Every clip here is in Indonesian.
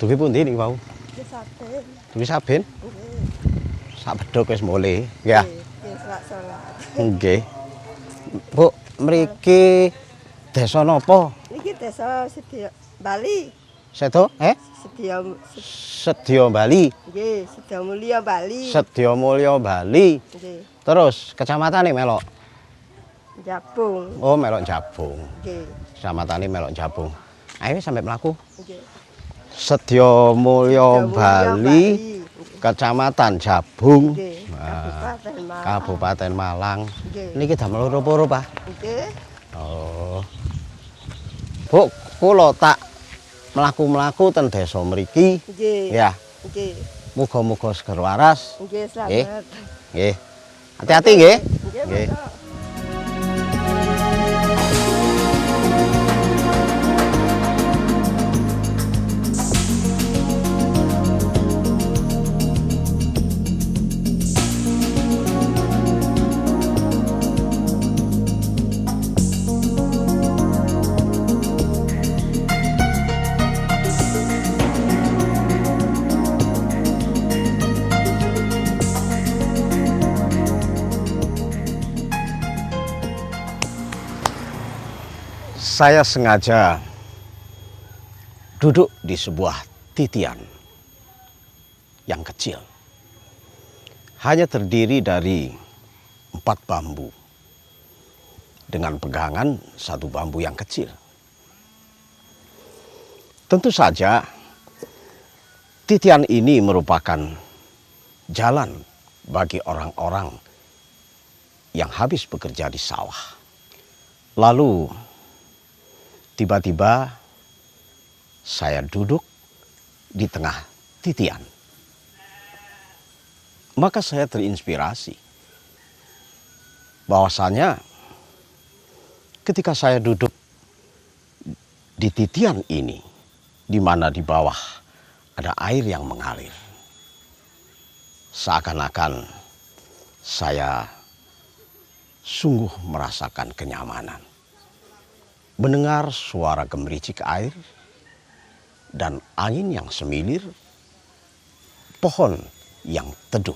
Duwe pundi niki wau? Nggih saben. Duwe saben? Nggih. Sak bedhog wis mule, nggih. Nggih salat-salat. Nggih. Bu, mriki desa napa? Niki desa Sedia Bali. Sedo? Sedia Sedya Bali. nggih, Sedia Mulia Bali. Sedya Mulya Bali. Nggih. Terus kecamatane melok. Jabung. Oh, melok Jabung. Nggih. Kecamatane melok Jabung. Ayo sampe mlaku. Nggih. Sedya Mulya Sedya Mulya Bali, Nggih. Kecamatan Jabung. Nggih. Kabupaten Malang. Kabupaten Malang. Nggih. Niki damel loro-loro, Pak. Nggih. Oh. Bu, kula tak mlaku-mlaku ten desa mriki. Nggih. Ya, Nggih. muga-muga seger waras. Nggih, selamat. Nggih. Hati-hati nggih. Nggih, Nggih. monggo. Saya sengaja duduk di sebuah titian yang kecil. Hanya terdiri dari 4 bambu dengan pegangan satu bambu yang kecil. Tentu saja titian ini merupakan jalan bagi orang-orang yang habis bekerja di sawah. Lalu tiba-tiba saya duduk di tengah titian. Maka saya terinspirasi bahwasanya ketika saya duduk di titian ini, di mana di bawah ada air yang mengalir, seakan-akan saya sungguh merasakan kenyamanan. Mendengar suara gemericik air dan angin yang semilir, pohon yang teduh.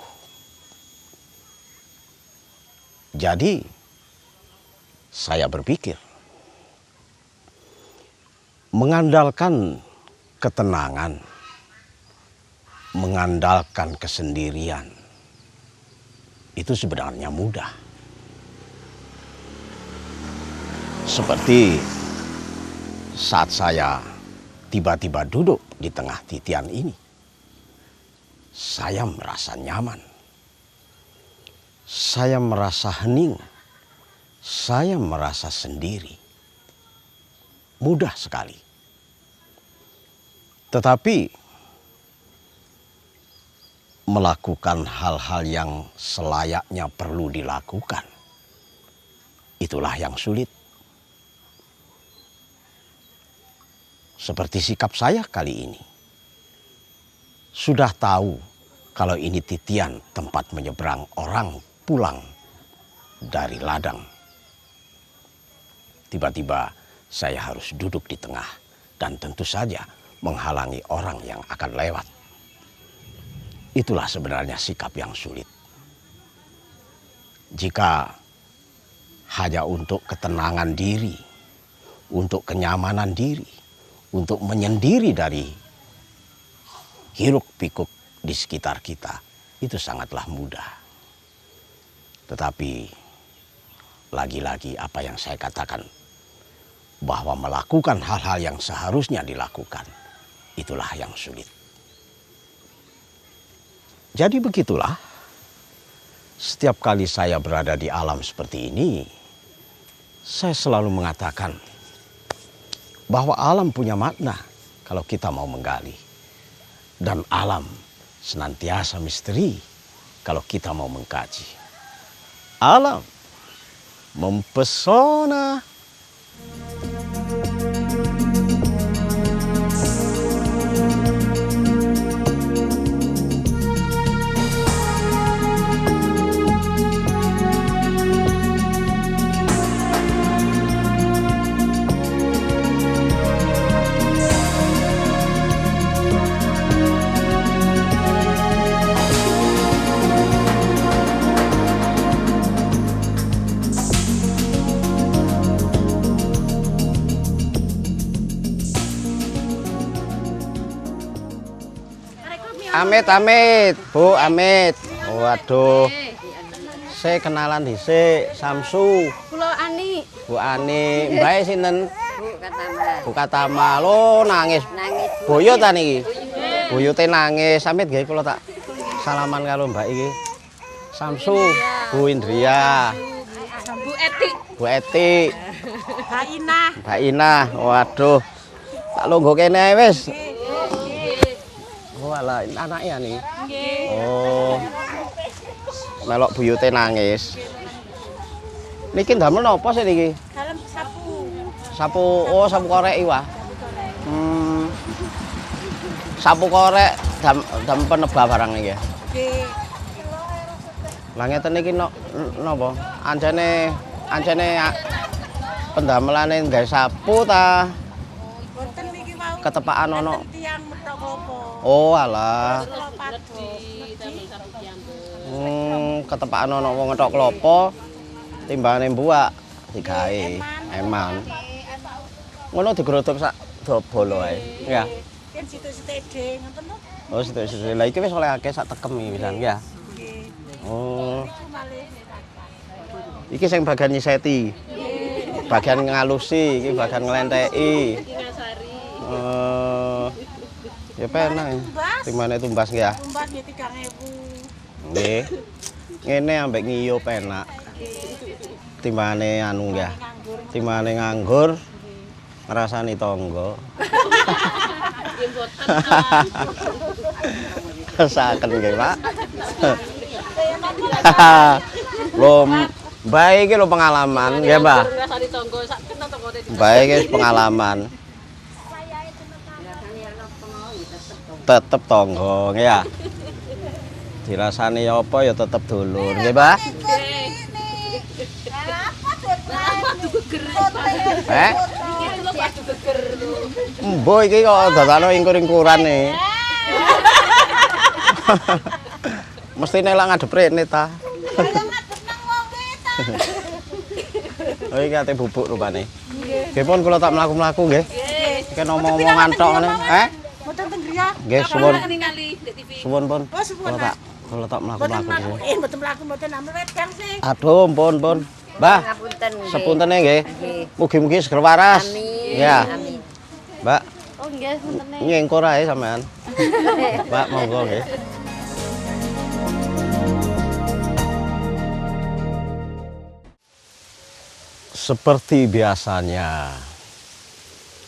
Jadi saya berpikir, mengandalkan ketenangan, mengandalkan kesendirian, itu sebenarnya mudah. Seperti saat saya tiba-tiba duduk di tengah titian ini, saya merasa nyaman, saya merasa hening, saya merasa sendiri. Mudah sekali. Tetapi melakukan hal-hal yang selayaknya perlu dilakukan, itulah yang sulit. Seperti sikap saya kali ini. Sudah tahu kalau ini titian tempat menyeberang orang pulang dari ladang. Tiba-tiba saya harus duduk di tengah dan tentu saja menghalangi orang yang akan lewat. Itulah sebenarnya sikap yang sulit. Jika hanya untuk ketenangan diri, untuk kenyamanan diri, untuk menyendiri dari hiruk pikuk di sekitar kita, itu sangatlah mudah. Tetapi lagi-lagi apa yang saya katakan, bahwa melakukan hal-hal yang seharusnya dilakukan, itulah yang sulit. Jadi begitulah, setiap kali saya berada di alam seperti ini, saya selalu mengatakan bahwa alam punya makna kalau kita mau menggali. Dan alam senantiasa misteri kalau kita mau mengkaji. Alam mempesona. Amit, Bu, amit. Waduh. Saya kenalan dhisik, Samsu. Kula Ani. Bu Ani, mbae sinten? Bu Katama. Bu Katama. Lo nangis. Nangis. Buyut ta niki? Buyute nangis. Samit nggih kula tak salaman karo Mbak iki. Samsu, Bu Indria. Bu Eti. Bu Eti. Mbak Inah. Mbak Inah. Waduh. Tak longgo kene ae wis. Oh alah, anaknya nih. Oh. Melok buyute nangis. Niki ndamel napa sih niki? Dalam sapu. Sapu, oh sapu korek iki wah. Sapu korek dam penebah barang iki. Nggih. Lah ngeten niki napa? Anjane pendamelane nggawe sapu ta Wonten niki mau ketepaan ono. tiyang metok klopo. Oh alah. Kula pados. Ketepaan ono wong ngethok klopo timbangane mbuak digawe eman. Ngono digerodok sak dobolo ae. Ya. Kan situ-situ ngoten lho. Oh, situ-situ. Lah iki wis oleh akeh sak tekem iki pisan ya. Nggih. Oh, Malih. iki sing bagian nyiseti. Bagian ngalusi, iki bagian nglenteki. Ya penak. Timane tumbas nggih ya. Tumbas nggih 3.000. Nggih. Ngene ambek ngiyo penak. Timbane anu nggih. Timbane nganggur ngrasani tangga. Saken nggih, Pak. Lho, Mbak iki lho pengalaman, nggih, Mbak. Mbak iki pengalaman. Tetep tangga, nggih ya. Dirasani apa ya tetep dulur, nggih, Mbak? Mbok iki kok dadane ingkur-ingkuran nih. Mestine lak ngadep rene ta. Oh iki ate bubuk rupane. Nggih pun kula tak mlaku-mlaku nggih. Iki omong-omongan tok ngene. Mboten teng griya. Nggih suwun. ningali di TV. Suwun pun. Oh, suwun. Kula tak mlaku-mlaku. Mboten mlaku mboten amel wedang sih. Aduh, pun. Mbah, Ngapunten. sepuntene nggih. Mugi-mugi seger waras. Ya. Amin. Mbak, Oh nggih, sepuntene. nyengkor ae sampean. Mbak, monggo nggih. Seperti biasanya,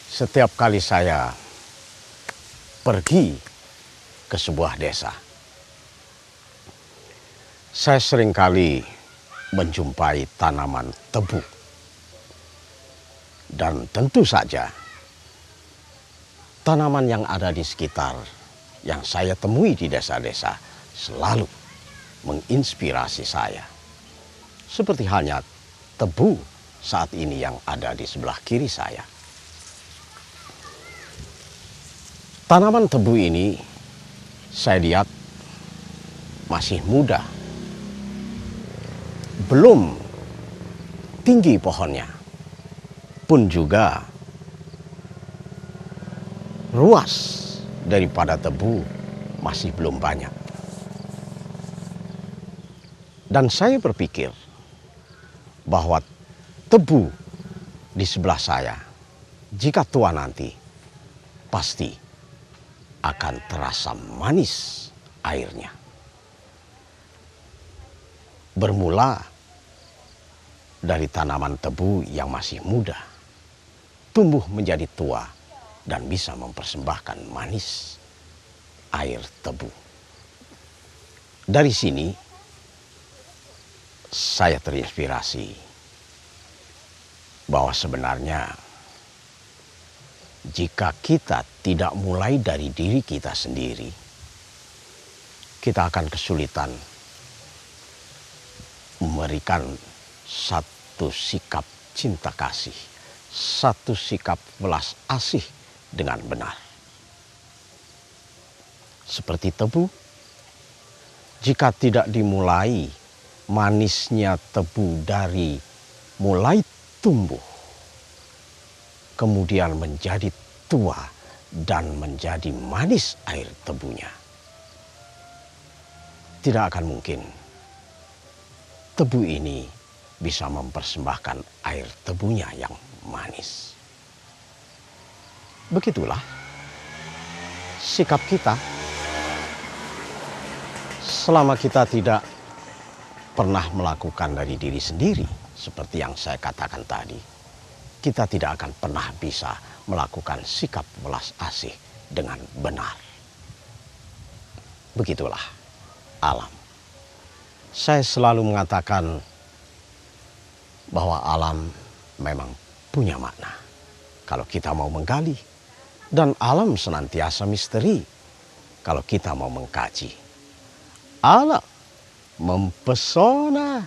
setiap kali saya pergi ke sebuah desa, saya seringkali menjumpai tanaman tebu. Dan tentu saja, tanaman yang ada di sekitar yang saya temui di desa-desa selalu menginspirasi saya. Seperti halnya tebu saat ini yang ada di sebelah kiri saya. Tanaman tebu ini saya lihat masih muda. Belum tinggi pohonnya. Pun juga ruas daripada tebu masih belum banyak. Dan saya berpikir bahwa tebu di sebelah saya, jika tua nanti, pasti akan terasa manis airnya. Bermula dari tanaman tebu yang masih muda, tumbuh menjadi tua dan bisa mempersembahkan manis air tebu. Dari sini saya terinspirasi bahwa sebenarnya jika kita tidak mulai dari diri kita sendiri, kita akan kesulitan memberikan satu sikap cinta kasih, satu sikap belas asih dengan benar. Seperti tebu, jika tidak dimulai manisnya tebu dari mulai tumbuh, kemudian menjadi tua dan menjadi manis air tebunya, tidak akan mungkin tebu ini bisa mempersembahkan air tebunya yang manis. Begitulah sikap kita. Selama kita tidak pernah melakukan dari diri sendiri, seperti yang saya katakan tadi, kita tidak akan pernah bisa melakukan sikap welas asih dengan benar. Begitulah alam. Saya selalu mengatakan bahwa alam memang punya makna kalau kita mau menggali, dan alam senantiasa misteri kalau kita mau mengkaji. Alam mempesona.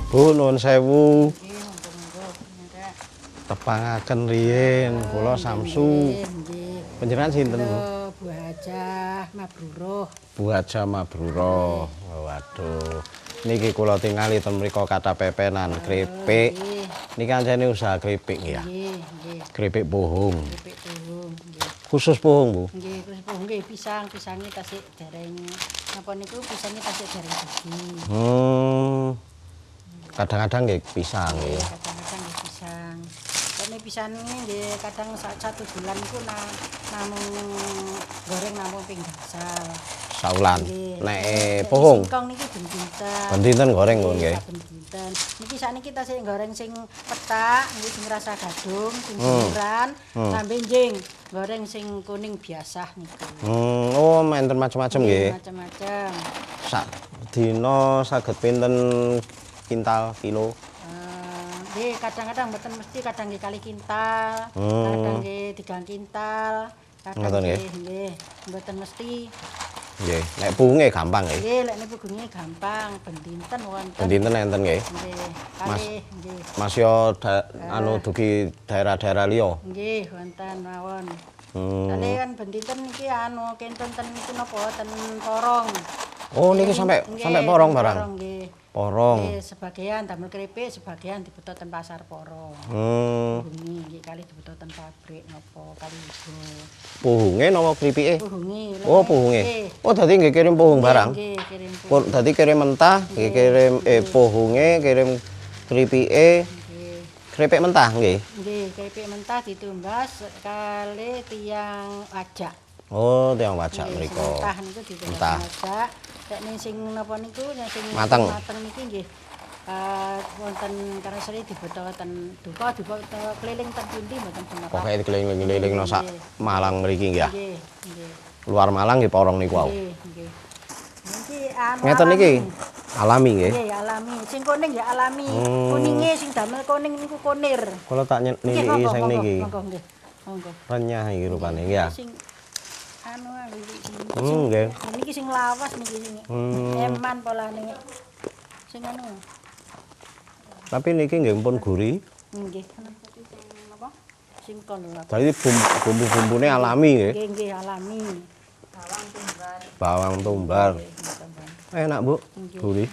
Bu, nuwun sewu. Tepangaken riyin kula samsu. Panjenengan sinten, Bu? Bu Hajah Mabruroh. Bu Hajah Mabruroh. Waduh. Niki kula tingali ten mriko kathah pepenan kripik. Niki anjene usaha kripik ya. Nggih, nggih. Kripik pohong. Kripik pohong, nggih. Khusus pohong, Bu. Nggih, terus pohong nggih pisangnya tasik dereng napa niku pisangnya tasik dereng daging. Kadang-kadang nggih pisang nggih. Kadang-kadang nggih pisang. Kene pisang nggih kadang satu bulan iku namung goreng namung ping gangsal. Saulan. Nggih. Nek pohong Singkong niki ben dinten. ben dinten goreng Bu nggih. Ben dinten. Niki sakniki kita sing goreng sing petak, nggih sing rasa gadung, sing sayuran, sampe njing goreng sing kuning biasa niku. Oh, enten macam-macam nggih. Macam-macam. Sak dina saged pinten kintal kilo? Nggih, kadang-kadang mboten mesti, kadang nggih kali kintal, kadang nggih 3 kintal, kadang nggih mboten mesti. Nggih, nek punge gampang nggih. Nggih, lek niku gunge gampang, ben dinten wonten. Ben dinten enten nggih. Nggih, kali nggih. Mas yo anu dugi daerah-daerah liya. Nggih, wonten mawon. Kali kan ben dinten niki anu kenten ten niku napa ten Porong. Oh, niki sampai Porong barang. Porong nggih. Porong. Nggih, sebagian damel keripik, sebagian dibeto ten pasar Porong. Bungi nggih kali dibeto ten pabrik napa kali iso. Pohonge napa kripike? Pohonge. Oh, pohonge. Oh, dadi nggih kirim pohong barang. Nggih, kirim pohong. Dadi kirim mentah, nggih kirim pohonge, kirim kripike. Nggih. Kripik mentah nggih. Nggih, keripik mentah ditumbas kali tiang wajak. Oh, tiang wajak Nggih, mriku. sing mentah niku ditumbas Mentah. wajak. Nek ning sing napa niku sing Mateng. niki nggih wonten karoseri dibeto ten duka keliling ten pundi mboten menapa. Pokoke dikeliling-kelilingno sak Malang mriki nggih. Nggih, nggih. Luar Malang nggih Porong niku wau. Nggih, nggih. Niki anu Ngeten niki alami nggih. Nggih, alami. Sing kuning ya alami. Kuninge sing damel kuning niku kunir. Kula tak niliki sing niki. Monggo, nggih. Monggo. Renyah iki rupane nggih ya. Sing anu iki. Nggih. Niki sing lawas niki sing. Eman polane. Sing anu. Tapi niki nggih pun gurih. Nggih. Napa? Sing kon lho. Dadi bumbu-bumbune alami nggih. Nggih, nggih alami. Bawang tumbar. Enak, Bu. Gurih.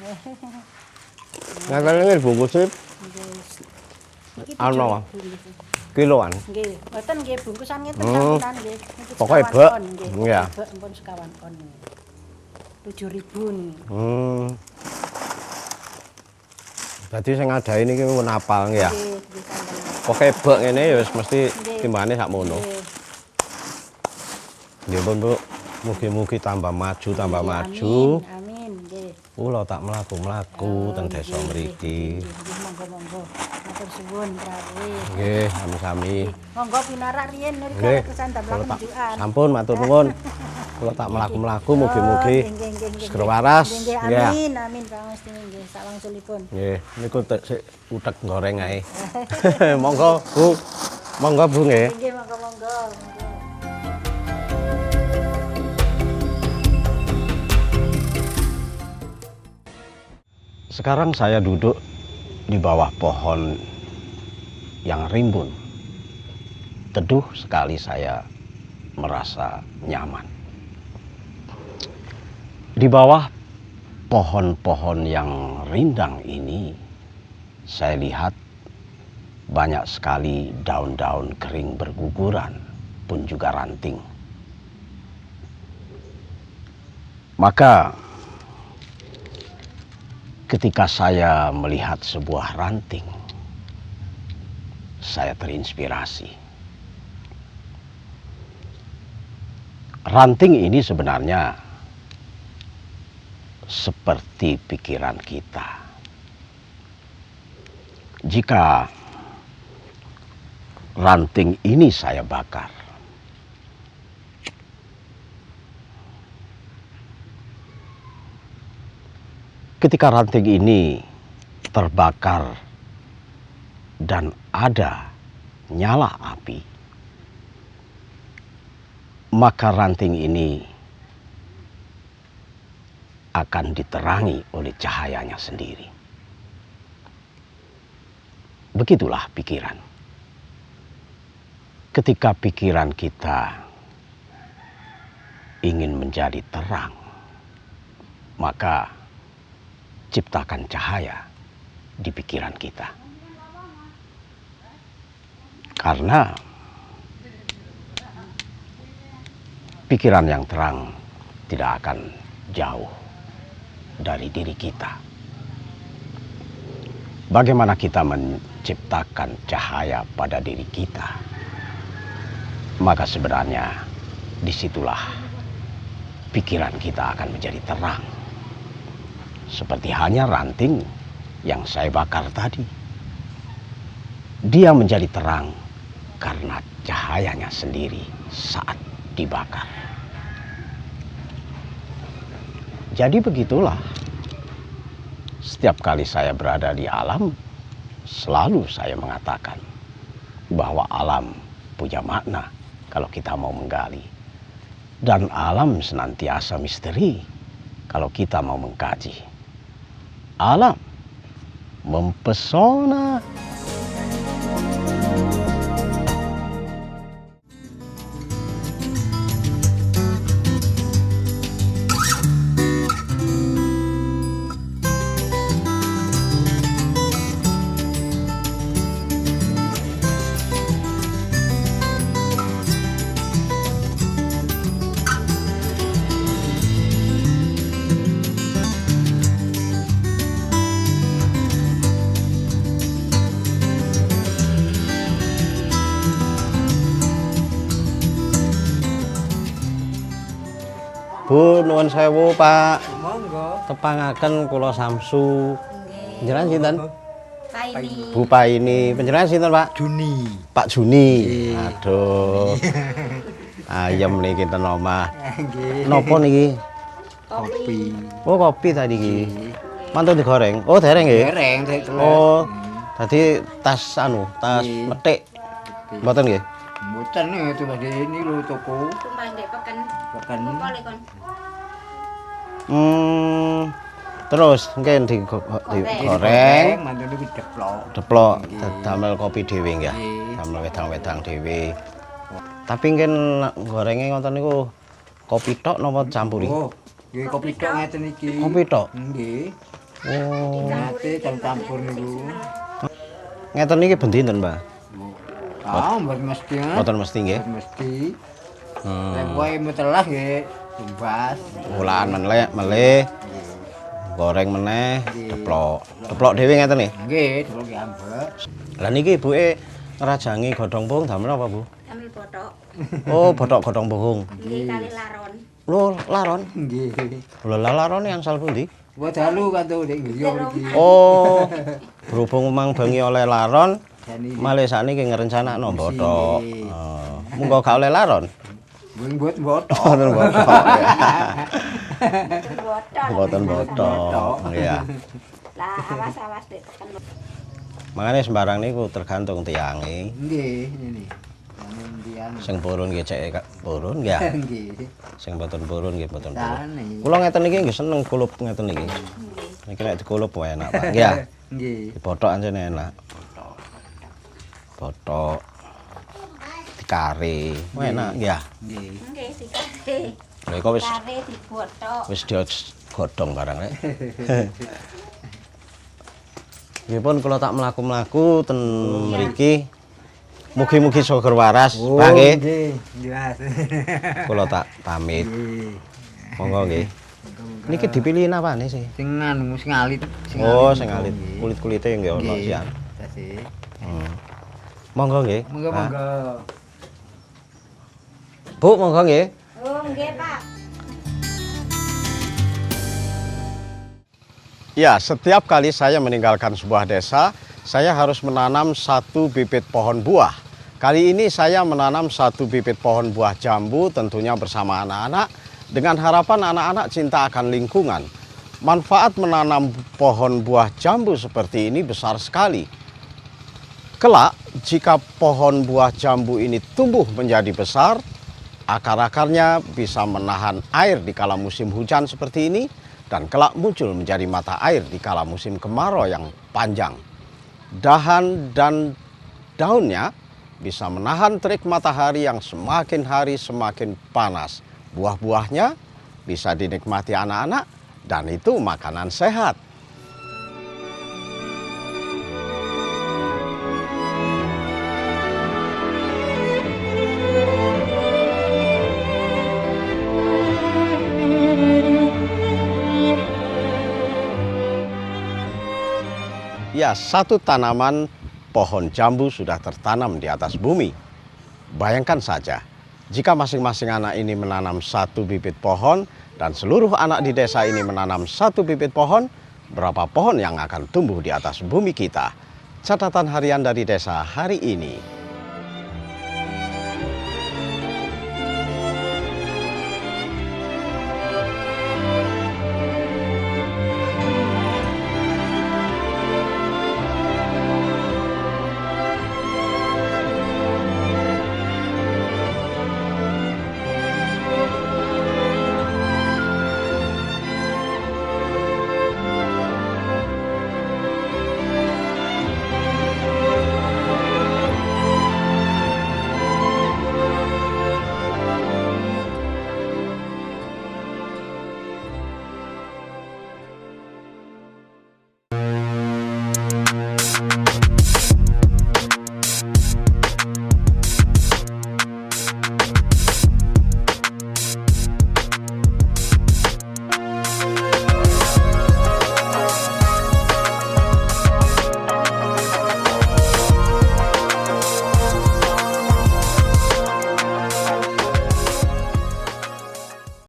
Ngeten nggih bungkus Nggih. Anu, kiloan. Nggih, mboten nggih bungkusan ngeten sampeyan nggih. Niki Pokoke sekawan bek. kon, nggih. Iya. Bek ampun sekawan kon. 7.000 nih. Dadi sing ngadahi niki menapal nggih ya. Nggih, bisa menapal. Kok kebek ngene ya wis mesti Nggih. timbangane sakmono. Nggih. Nggih pun Bu, mugi-mugi tambah maju, tambah Nggih, maju. Amin, nggih. Kula tak mlaku-mlaku teng desa Nggih, mriki. nggih, nggih, monggo-monggo. Matur suwun, Prawi. Nggih, sami-sami. Monggo pinarak riyen niki Nggih. kesan Kula damel tak menjukan. sampun matur nuwun. Kula tak mlaku-mlaku mugi-mugi Nggih, nggih, nggih. segera waras. Nggih, Nggih. amin, amin Pangusti nggih, sak wangsulipun. Nggih, niku sik utek goreng ae. Monggo, Bu. Monggo, Bu nggih. Nggih, monggo-monggo. Sekarang saya duduk di bawah pohon yang rimbun. Teduh sekali saya merasa nyaman. Di bawah pohon-pohon yang rindang ini, saya lihat banyak sekali daun-daun kering berguguran, pun juga ranting. Maka ketika saya melihat sebuah ranting, saya terinspirasi. Ranting ini sebenarnya seperti pikiran kita. Jika ranting ini saya bakar, ketika ranting ini terbakar dan ada nyala api, maka ranting ini akan diterangi oleh cahayanya sendiri. Begitulah pikiran. Ketika pikiran kita ingin menjadi terang, maka ciptakan cahaya di pikiran kita. Karena pikiran yang terang tidak akan jauh dari diri kita. Bagaimana kita menciptakan cahaya pada diri kita? Maka sebenarnya disitulah pikiran kita akan menjadi terang. Seperti hanya ranting yang saya bakar tadi. Dia menjadi terang karena cahayanya sendiri saat dibakar. Jadi begitulah, setiap kali saya berada di alam, selalu saya mengatakan bahwa alam punya makna kalau kita mau menggali. Dan alam senantiasa misteri kalau kita mau mengkaji. Alam mempesona. Bu, nuwun sewu, Pak. Monggo. Tepangaken kula samsu. Panjenengan sinten? Paini. Bu Paini. Panjenengan sinten, Pak? Juni. Pak Juni. Aduh. Ayam niki ten omah. Nggih. Napa niki? Kopi. Oh, kopi tadi iki. Mantun digoreng. Oh, dereng nggih. Dereng sik telur. Oh. Tadi tas tas Nggih. metik. Mboten nggih? Mboten itu Mas ini lho toko. Kumpul ndek peken. Bukan. Kumpul kon. Terus mungkin digoreng, mantan iki deplok. deplok, Nggih. damel kopi dhewe nggih. Nggih. Damel wedang-wedang dhewe. Tapi mungkin gorenge ngoten niku kopi tok napa campuri? Oh, nggih kopi tok ngeten iki. Kopi tok. Nggih. Oh. Ngate campur niku. Ngeten niki bendinen, Mbak? Ah, mboten mesti. Mboten mesti nggih. Mboten mesti. Nek kowe mutelah nggih tumbas. Ulaan meleh. goreng meneh, Nggih. deplok. Deplok dhewe ngeten nggih. Nggih, deplok ambek. Lah niki ibuke ngerajangi godhong pohong damel apa, Bu? Ambil botok. Oh, botok godhong pohong. Ini kali laron. Lho, laron. Nggih. Lho, laron yang sal pundi? Buat dalu kan tuh ning yo iki. Oh, berhubung memang bengi oleh laron, Jani malih sakniki ngrencanakno botok. Nggih. Oh, munggo gak oleh laron. buat botok. Boten botok. Botok. Boten botok. Iya. Lah awas-awas dek tekan. Makanya sembarang niku tergantung tiange. Nggih, ini. Kemudian Sing purun nggih cek purun ya. nggih. Sing boten purun nggih boten purun. Tane. Kula ngeten iki nggih seneng kulup ngeten iki. Niki nek dikulup wae enak, Pak. Nggih. Nggih. Dibotok ancen enak. Botok. Dikare. Wae enak nggih. Nggih. Nggih dikare. Lha kok wis Kare dibotok. wis digodhong barang rek. Nggih pun kula tak mlaku-mlaku ten mriki. Mugi-mugi syukur waras, Pak nggih. Nggih, jelas. Kula tak pamit. Nggih. Monggo nggih. Niki dipilihin apane sih? Sing anu sing alit. Oh, sing alit. Nggih. Kulit-kulite nggih ono Nggih. sian. Tasih. Monggo nggih. Monggo-monggo. Bu, monggo nggih. Oh nggih Pak. Ya, setiap kali saya meninggalkan sebuah desa, saya harus menanam satu bibit pohon buah. Kali ini saya menanam satu bibit pohon buah jambu tentunya bersama anak-anak dengan harapan anak-anak cinta akan lingkungan. Manfaat menanam pohon buah jambu seperti ini besar sekali. Kelak, jika pohon buah jambu ini tumbuh menjadi besar, akar-akarnya bisa menahan air di kala musim hujan seperti ini, dan kelak muncul menjadi mata air di kala musim kemarau yang panjang. Dahan dan daunnya bisa menahan terik matahari yang semakin hari semakin panas. Buah-buahnya bisa dinikmati anak-anak dan itu makanan sehat. Ya, satu tanaman pohon jambu sudah tertanam di atas bumi. Bayangkan saja, jika masing-masing anak ini menanam satu bibit pohon dan seluruh anak di desa ini menanam satu bibit pohon, berapa pohon yang akan tumbuh di atas bumi kita? Catatan harian dari desa hari ini.